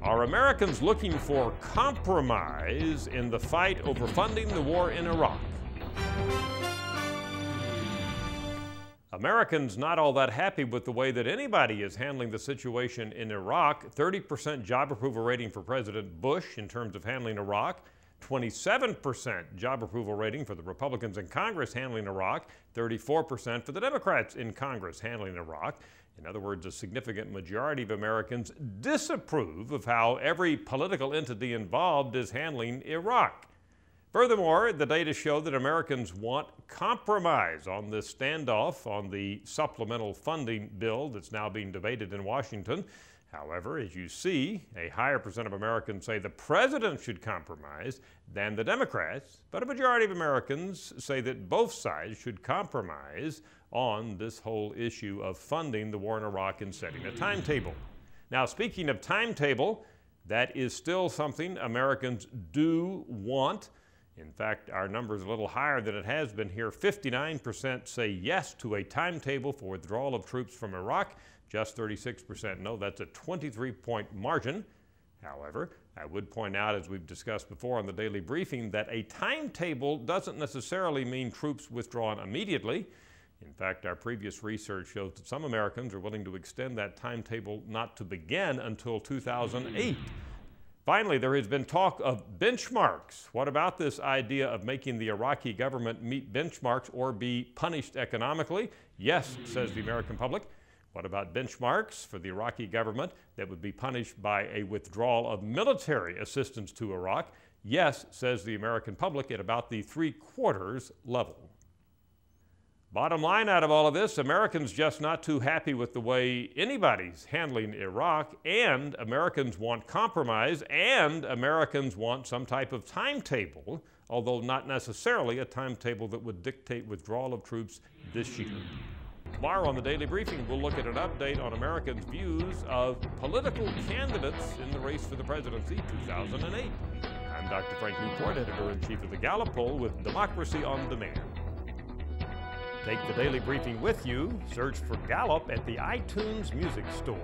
Are Americans looking for compromise in the fight over funding the war in Iraq? Americans not all that happy with the way that anybody is handling the situation in Iraq. 30% job approval rating for President Bush in terms of handling Iraq. 27% job approval rating for the Republicans in Congress handling Iraq. 34% for the Democrats in Congress handling Iraq. In other words, a significant majority of Americans disapprove of how every political entity involved is handling Iraq. Furthermore, the data show that Americans want compromise on this standoff on the supplemental funding bill that's now being debated in Washington. However, as you see, a higher percent of Americans say the president should compromise than the Democrats, but a majority of Americans say that both sides should compromise on this whole issue of funding the war in Iraq and setting a timetable. Now, speaking of timetable, that is still something Americans do want. In fact, our number is a little higher than it has been here. 59% say yes to a timetable for withdrawal of troops from Iraq. Just 36% no. That's a 23-point margin. However, I would point out, as we've discussed before on the daily briefing, that a timetable doesn't necessarily mean troops withdrawn immediately. In fact, our previous research shows that some Americans are willing to extend that timetable not to begin until 2008. Finally, there has been talk of benchmarks. What about this idea of making the Iraqi government meet benchmarks or be punished economically? Yes, says the American public. What about benchmarks for the Iraqi government that would be punished by a withdrawal of military assistance to Iraq? Yes, says the American public, at about the 3/4 level. Bottom line out of all of this, Americans just not too happy with the way anybody's handling Iraq, and Americans want compromise, and Americans want some type of timetable, although not necessarily a timetable that would dictate withdrawal of troops this year. Tomorrow on the Daily Briefing, we'll look at an update on Americans' views of political candidates in the race for the presidency 2008. I'm Dr. Frank Newport, editor-in-chief of the Gallup poll with Democracy on Demand. Take the Daily Briefing with you. Search for Gallup at the iTunes Music Store.